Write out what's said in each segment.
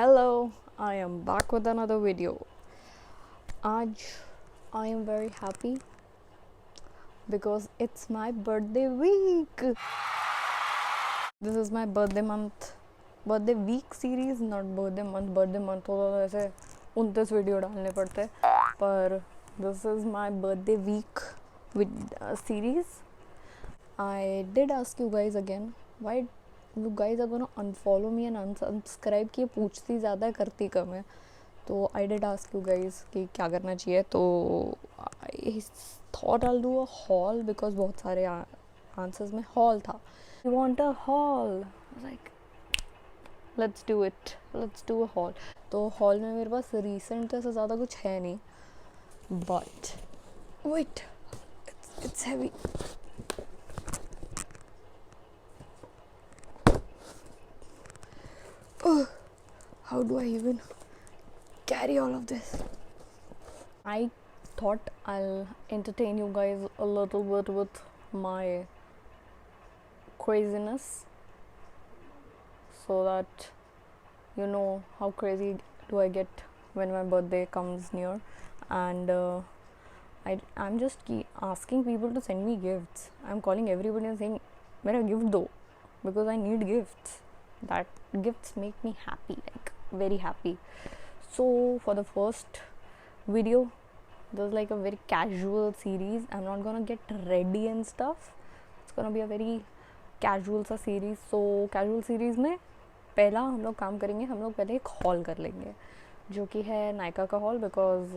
Hello, I am back with another video. आज I am very happy because it's my birthday week. This is my birthday month, birthday week series, not birthday month. Birthday month तो ऐसे 29 video डालने पड़ते पर this is my birthday week with series. I did ask you guys again why you guys are gonna unfollow me and unsubscribe कि ये पूछती ज़्यादा है करती कम है. तो I did ask you guys कि क्या करना चाहिए. तो I thought I do a haul because बहुत सारे आंसर्स में हॉल था. You want a haul, like let's do it, let's do a haul. तो हॉल में मेरे पास रिसेंट ऐसा ज़्यादा कुछ है नहीं, but wait, it's heavy. How do I even carry all of this? I thought I'll entertain you guys a little bit with my craziness so that you know how crazy do I get when my birthday comes near. And I'm just asking people to send me gifts. I'm calling everybody and saying mera gift do, because I need gifts. That gifts make me happy, like very happy. So for the first video, there's like a very casual series. I'm not gonna get ready and stuff. It's gonna be a very casual सा series. So casual series में पहला हम लोग काम करेंगे, हम लोग पहले एक हॉल कर लेंगे जो कि है नायका का hall. Because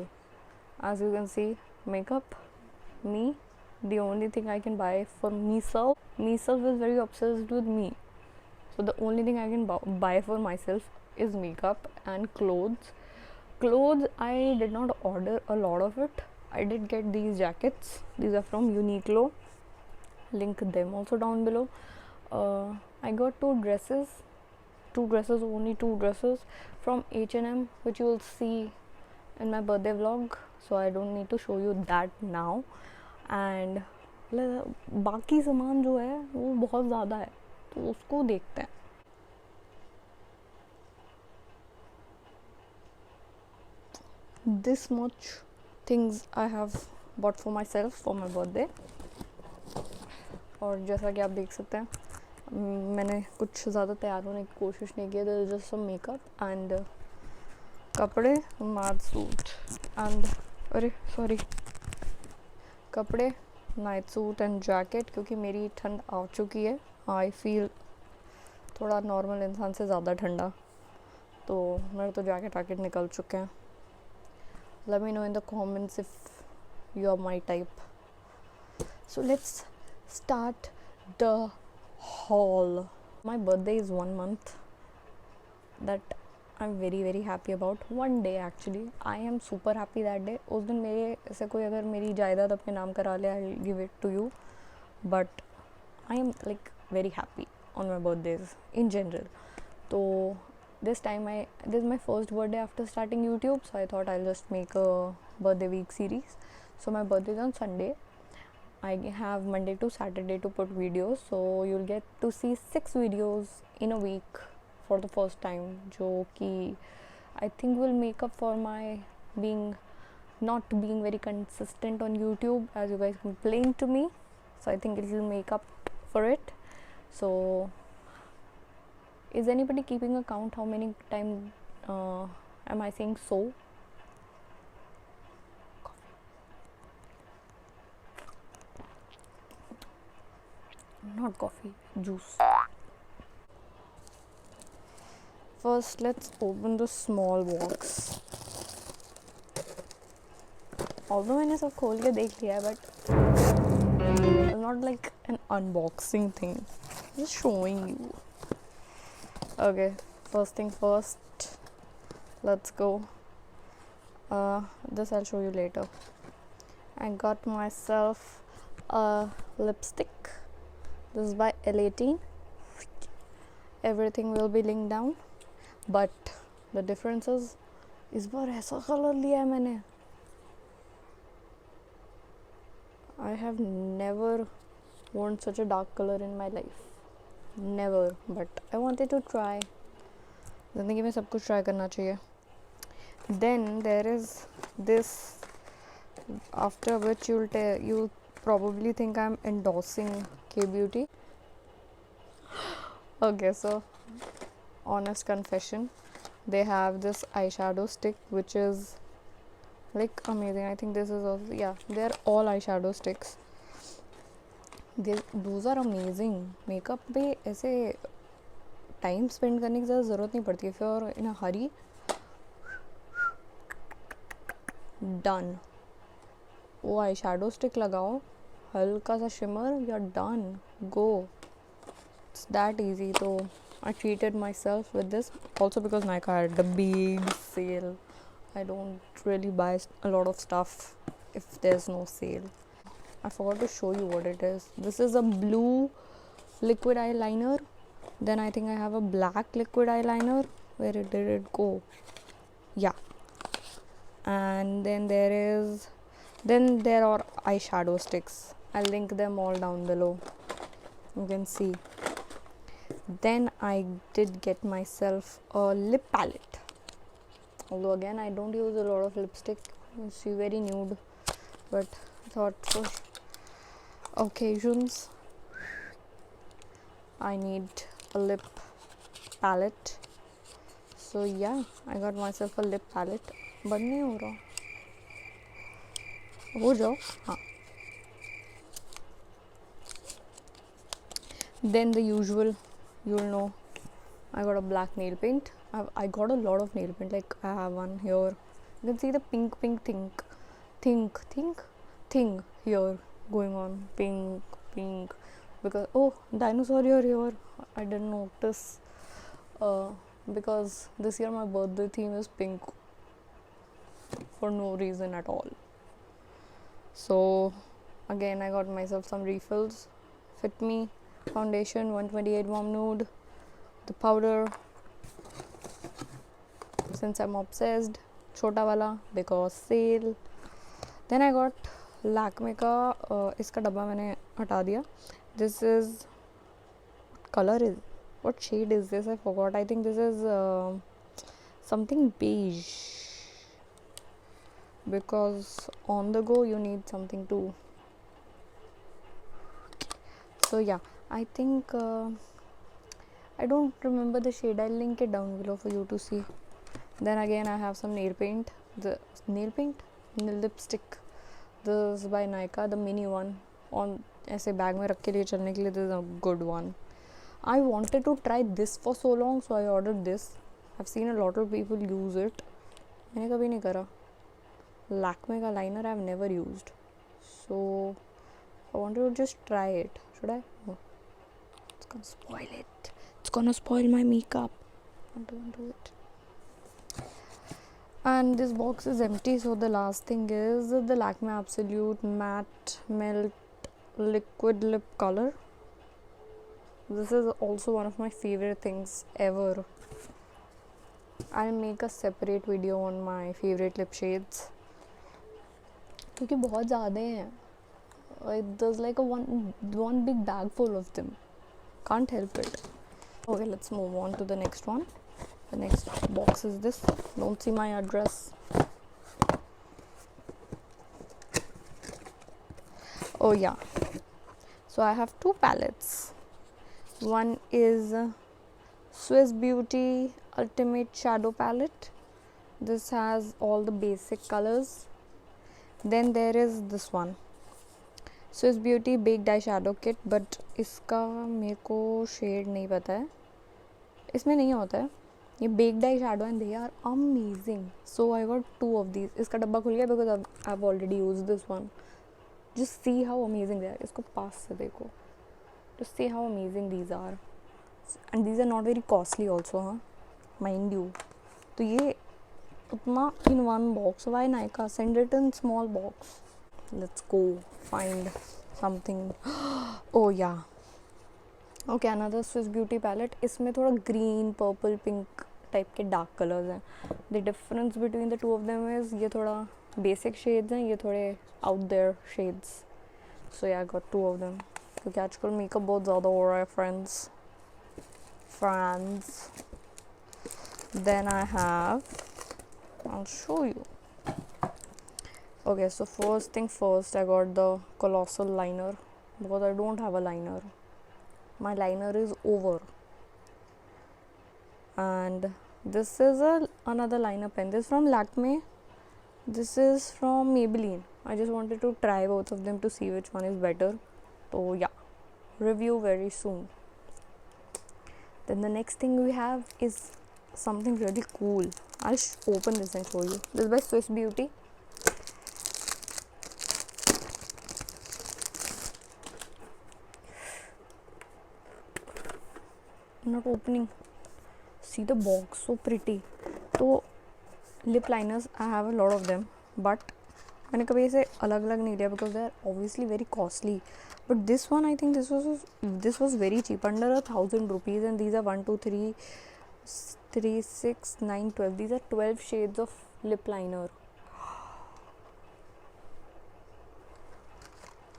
as you can see, makeup, me, the only thing I can buy for myself is very obsessed with me. So the only thing I can buy for myself is makeup and clothes. I did not order a lot of it. I did get these jackets. These are from Uniqlo. Link them also down below. I got two dresses, only two dresses from H&M, which you will see in my birthday vlog, so I don't need to show you that now. And बाकी सामान जो है वो बहुत ज़्यादा है, तो उसको देखते हैं. This much things I have bought for myself for my birthday. और जैसा कि आप देख सकते हैं मैंने कुछ ज़्यादा तैयार होने की कोशिश नहीं की. This just some makeup and कपड़े, नाइट सूट एंड कपड़े, नाइट सूट एंड जैकेट, क्योंकि मेरी ठंड आ चुकी है. आई फील थोड़ा नॉर्मल इंसान से ज़्यादा ठंडा, तो मेरे तो जैकेट आकेट निकल चुके हैं. Let me know in the comments if you are my type. So let's start the haul. My birthday is 1 month. That I'm very very happy about. One day actually, I am super happy that day. उस दिन मेरे ऐसे कोई अगर मेरी जायदाद अपने नाम करा ले, I'll give it to you. But I am like very happy on my birthdays in general. तो this is my first birthday after starting YouTube, so I thought I'll just make a birthday week series. So my birthday is on Sunday. I have Monday to Saturday to put videos, so you'll get to see 6 videos in a week for the first time, jo ki I think will make up for my not being very consistent on YouTube, as you guys complained to me. So I think it will make up for it. So is anybody keeping a count how many times am I saying so? Not coffee, juice. First let's open the small box. Although मैंने सब खोल के देख लिया है, but it's not like an unboxing thing, just showing you. Okay, first thing first, let's go. This I'll show you later. I got myself a lipstick. This is by L18. Everything will be linked down, but the difference is इस बार ऐसा colour लिया है मैंने. I have never worn such a dark color in my life. Never, but I wanted to try. ज़िंदगी में सब कुछ try करना चाहिए. Then there is this, after which you probably think I'm endorsing K Beauty. Okay, so honest confession, they have this eyeshadow stick which is like amazing. I think this is also, yeah, they're all eyeshadow sticks. Those are amazing. Makeup पे ऐसे time spend करने की ज़्यादा ज़रूरत नहीं पड़ती. If you are in a hurry, done. वो eye shadow stick लगाओ, हल्का सा shimmer, you are done, go. It's that easy. तो I treated myself with this also because Nykaa had the big sale. I don't really buy a lot of stuff if there's no sale. I forgot to show you what it is. This is a blue liquid eyeliner. Then I think I have a black liquid eyeliner. Where did it go? Yeah. And then there are eyeshadow sticks. I'll link them all down below. You can see. Then I did get myself a lip palette. Although again I don't use a lot of lipstick. You see, very nude. But I thought for occasions I need a lip palette. So yeah, I got myself a lip palette. बंद नहीं हो रहा, हो जाओ. हाँ. Then the usual, you'll know, I got a black nail paint. I got a lot of nail paint. Like I have one here. You can see the pink thing here going on. Pink. Because dinosaur here. I didn't notice. Because this year my birthday theme is pink. For no reason at all. So again I got myself some refills. Fit Me foundation 128 warm nude, the powder, since I'm obsessed, छोटा वाला because sale. Then I got Lakme का इसका डब्बा मैंने हटा दिया. This is, what shade is this? I forgot. I think this is something beige, because on the go you need something to. So yeah, I think I don't remember the shade. I'll link it down below for you to see. Then again I have some nail paint. The lipstick. This is by Nykaa, the mini one. On ऐसे bag में रख के लिए चलने के लिए. This is a good one. I wanted to try this for so long, so I ordered this. I've seen a lot of people use it. मैंने कभी नहीं करा. Lakme का liner I've never used, so I wanted to just try it. Should I? No. It's gonna spoil it. It's gonna spoil my makeup. I don't do it. And this box is empty, so the last thing is the Lakme Absolute Matte Melt Liquid Lip Color. This is also one of my favorite things ever. I'll make a separate video on my favorite lip shades, क्योंकि बहुत ज़्यादा हैं. There's like one big bag full of them. Can't help it. Okay, let's move on to the next one. The next box is this. Don't see my address. Oh yeah. So I have two palettes. One is Swiss Beauty Ultimate Shadow Palette. This has all the basic colors. Then there is this one, Swiss Beauty Baked Eyeshadow Kit, but इसका मेरे को shade नहीं पता है. इसमें नहीं होता है. ये baked eyeshadow and they are amazing. So I got two of these. इसका डब्बा खुल गया because I've already used this one. Just see how amazing they are. इसको पास से देखो. Just see how amazing these are. And these are not very costly also, हाँ, mind you. तो ये उतना in one box. Why Nykaa? Send it in small box. Let's go find something. Oh yeah. Okay, another Swiss Beauty palette. इसमें थोड़ा green, purple, pink type के dark colors हैं. The difference between the two of them is ये थोड़ा basic shades हैं, ये थोड़े out there shades. So yeah, I got two of them. क्योंकि आजकल मेकअप बहुत ज़्यादा हो रहा है friends. Then I have, I'll show you. Okay, so first thing first, I got the Colossal liner because I don't have a liner. My liner is over. And this is another liner pen. This is from Lakme. This is from Maybelline. I just wanted to try both of them to see which one is better. So yeah, review very soon. Then the next thing we have is something really cool. I'll open this and show you. This is by Swiss Beauty. Not opening. See the box, so pretty. So lip liners, I have a lot of them, but मैंने कभी ऐसे अलग अलग नहीं लिया because they are obviously very costly. But this one, I think this was very cheap, under 1,000 rupees, and these are 1, 2, 3, 3, 6, 9, 12. These are 12 shades of lip liner.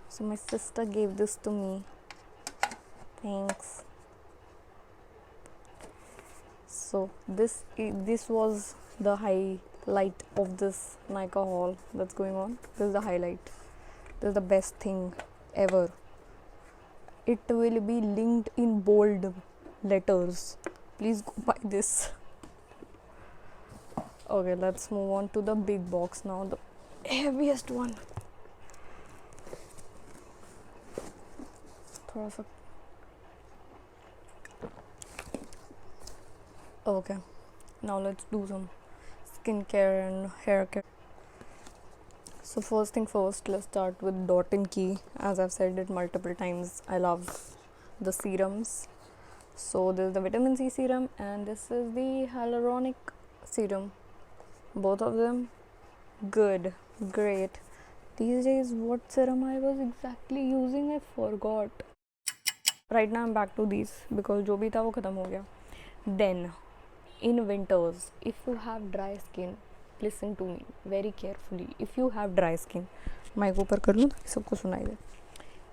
So my sister gave this to me. Thanks. So this was the highlight of this Nykaa haul that's going on. This is the highlight. This is the best thing ever. It will be linked in bold letters. Please go buy this. Okay, let's move on to the big box now, the heaviest one. थोड़ा सा. Okay, now let's do some skincare and hair care. So first thing first, let's start with Dot & Key. As I've said it multiple times, I love the serums. So this is the vitamin C serum and this is the hyaluronic serum. Both of them good, great. These days what serum I was exactly using, I forgot. Right now I'm back to these because जो भी था वो खत्म हो गया. Then in winters, if you have dry skin, listen to me very carefully. If you have dry skin, mic ऊपर कर लूँ सबको सुनाई दे.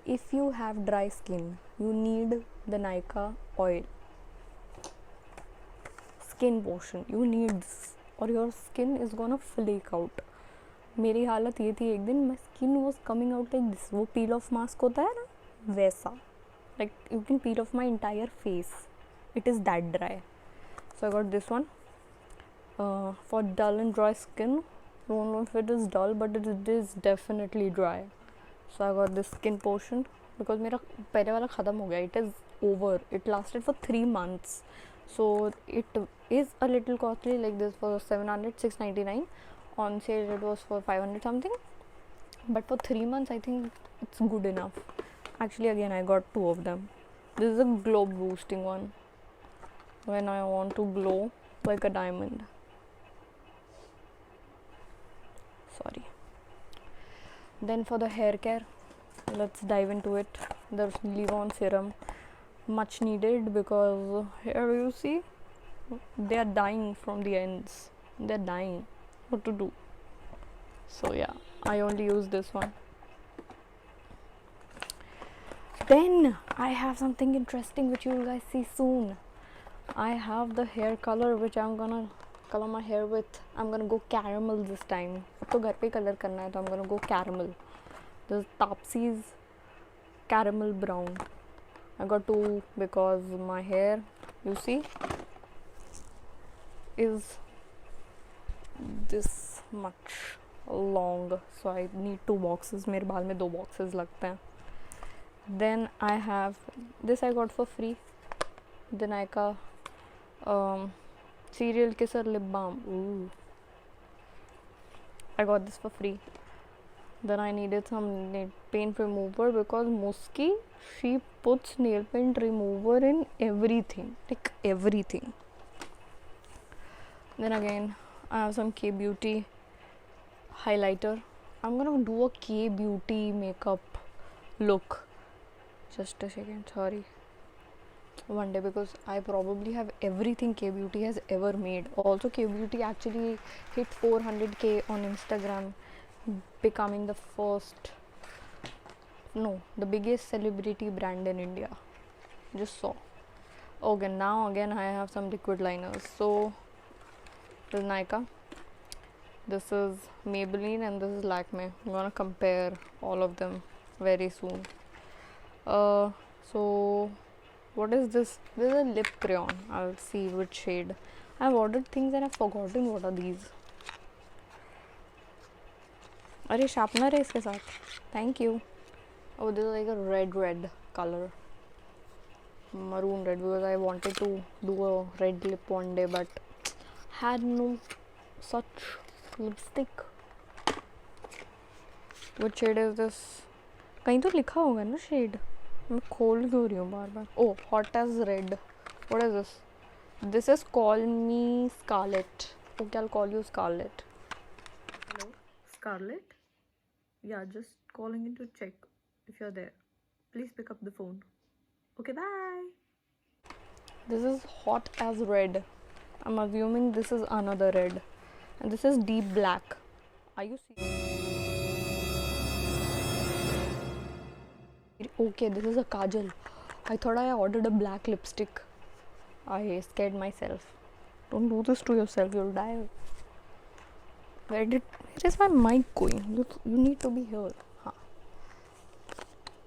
If you have dry skin, you need the Nykaa oil. Skin potion, you need this, or your skin is gonna flake out. मेरी हालत ये थी एक दिन, my skin was coming out like this. वो peel off mask होता है ना, वैसा. Like you can peel off my entire face. It is that dry. So I got this one for dull and dry skin. Don't know if it is dull, but it is definitely dry. So I got this skin potion because मेरा पहले वाला ख़त्म हो गया. It is over. It lasted for 3 months. So it is a little costly, like this for 700, 699. On sale it was for 500 something. But for 3 months I think it's good enough. Actually again I got 2 of them. This is a glow boosting one. When I want to glow like a diamond. Sorry. Then for the hair care, let's dive into it. There's Leave-On serum, much needed because here you see they are dying from the ends. They're dying. What to do? So yeah, I only use this one. Then I have something interesting which you will guys see soon. I have the hair color which I'm gonna color my hair with. I'm gonna go caramel this time. अब तो घर पे color करना है तो I'm gonna go caramel. This is Tapsi's caramel brown. I got 2 because my hair, you see, is this much long. So I need 2 boxes. मेरे बाल में 2 boxes लगते हैं. Then I have this, I got for free. The Nykaa Serial Kisser lip balm. Ooh. I got this for free. Then I needed some nail paint remover because Muski, she puts nail paint remover in everything, like everything. Then again I have some K Beauty highlighter. I'm gonna do a K Beauty makeup look. Just a second, sorry. One day, because I probably have everything K Beauty has ever made. Also K Beauty actually hit 400k on Instagram, becoming the biggest celebrity brand in India. Just saw. Okay, now again I have some liquid liners. So This is Nykaa, this is Maybelline, and this is Lakme. I'm gonna compare all of them very soon. So what is this? This is a lip crayon. I'll see which shade. I've ordered things and I've forgotten what are these. अरे sharpener है इसके साथ. Thank you. Oh, this is like a red color. Maroon red, because I wanted to do a red lip one day but had no such lipstick. What shade is this? कहीं तो लिखा होगा ना shade. मैं खोल क्यों रही हूँ बार बार. Oh, hot as red. What is this? This is Call Me Scarlet. Okay, I'll call you Scarlet. Hello, Scarlet? Yeah, just calling in to check if you're there. Please pick up the phone. Okay, bye. This is hot as red. I'm assuming this is another red. And this is deep black. Are you serious? Okay, this is a kajal. I thought I ordered a black lipstick. I scared myself. Don't do this to yourself, you'll die. Where is my mic going? You need to be here. Huh.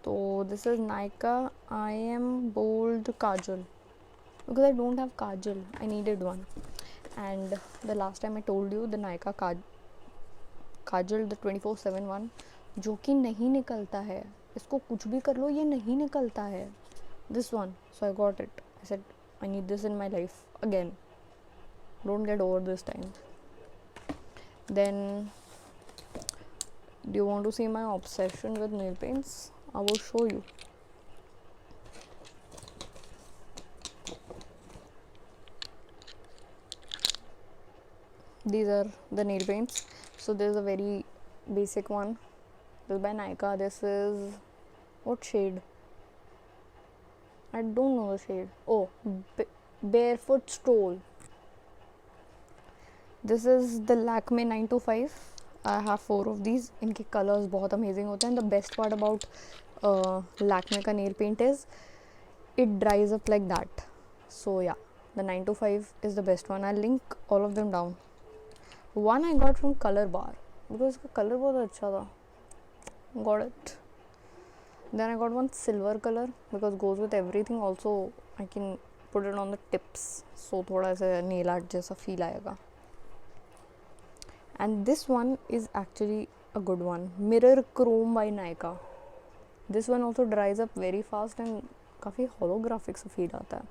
So this is Nykaa I Am Bold Kajal, because I don't have kajal. I needed one. And the last time I told you the Nykaa kajal, the 24/7 one, जो कि नहीं निकलता है. इसको कुछ भी कर लो ये नहीं निकलता है. This one. So I got it. I said I need this in my life again. Don't get over this time. Then, do you want to see my obsession with nail paints? I will show you. These are the nail paints. So this is a very basic one. This is by Nykaa. This is what shade? I don't know the shade. Oh, Barefoot Stroll. This is the Lakme 925. I have 4 of these. इनके colors बहुत amazing होते हैं. The best part about Lakme का nail paint is it dries up like that. So yeah, the 925 is the best one. I'll link all of them down. One I got from Color Bar because इसका color बहुत अच्छा था. Got it. Then I got one silver color because goes with everything. Also I can put it on the tips, so थोड़ा ऐसे nail art जैसा feel आएगा. And this one is actually a good one. Mirror Chrome by Nykaa. This one also dries up very fast and काफ़ी holographic सा feel आता है.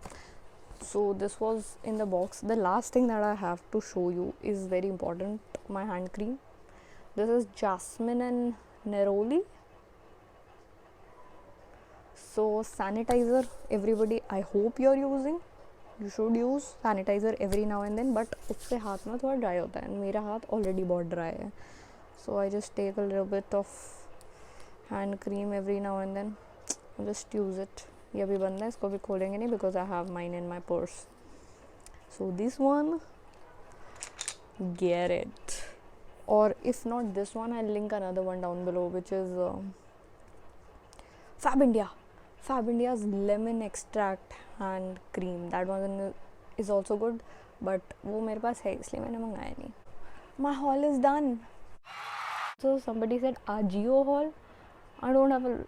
So this was in the box. The last thing that I have to show you is very important. My hand cream. This is Jasmine and Neroli. So sanitizer, everybody, I hope you're using. You should use sanitizer every now and then, but उससे हाथ ना थोड़ा dry होता है. मेरा हाथ already बहुत dry है. So I just take a little bit of hand cream every now and then. Just use it. ये अभी बंद है, इसको भी खोलेंगे नहीं because I have mine in my purse. So this one, get it. Or if not this one, I'll link another one down below, which is Fab India. Fab India's lemon extract hand cream. That one is also good, but वो मेरे पास है इसलिए मैंने मंगाया नहीं. My haul is done. So somebody said Ajio haul. I don't have a.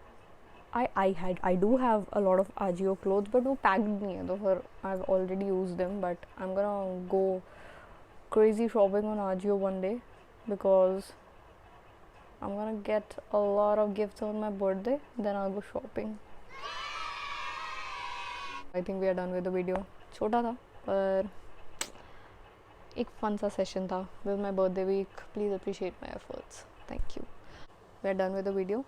I do have a lot of Ajio clothes, but वो packed नहीं है, तो फिर I've already used them. But I'm gonna go crazy shopping on Ajio one day because I'm gonna get a lot of gifts on my birthday. Then I'll go shopping. I think we are done with the video. छोटा था पर एक fun सा session था. This is my birthday week. Please appreciate my efforts. Thank you. We are done with the video.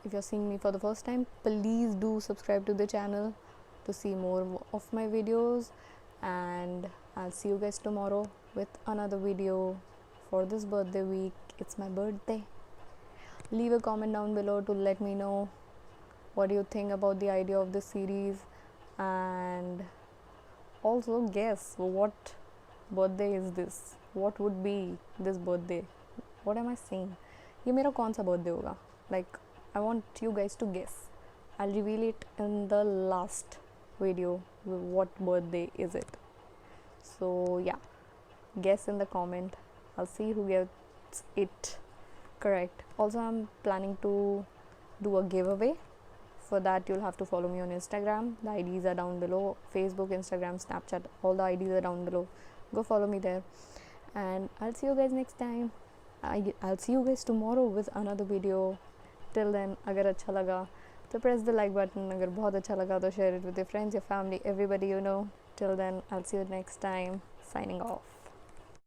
If you're seeing me for the first time, please do subscribe to the channel to see more of my videos, and I'll see you guys tomorrow with another video for this birthday week. It's my birthday. Leave a comment down below to let me know what do you think about the idea of this series, and also guess what birthday is this. What would be this birthday? What am I saying? ये मेरा कौन सा birthday होगा? Like, I want you guys to guess. I'll reveal it in the last video. What birthday is it? So yeah, guess in the comment. I'll see who gets it correct. Also, I'm planning to do a giveaway. For that, you'll have to follow me on Instagram. The IDs are down below. Facebook, Instagram, Snapchat, all the IDs are down below. Go follow me there. And I'll see you guys next time. I'll see you guys tomorrow with another video. Till then, अगर अच्छा लगा तो press the like button. अगर बहुत अच्छा लगा तो share it with your friends, your family, everybody you know. Till then, I'll see you next time. Signing off.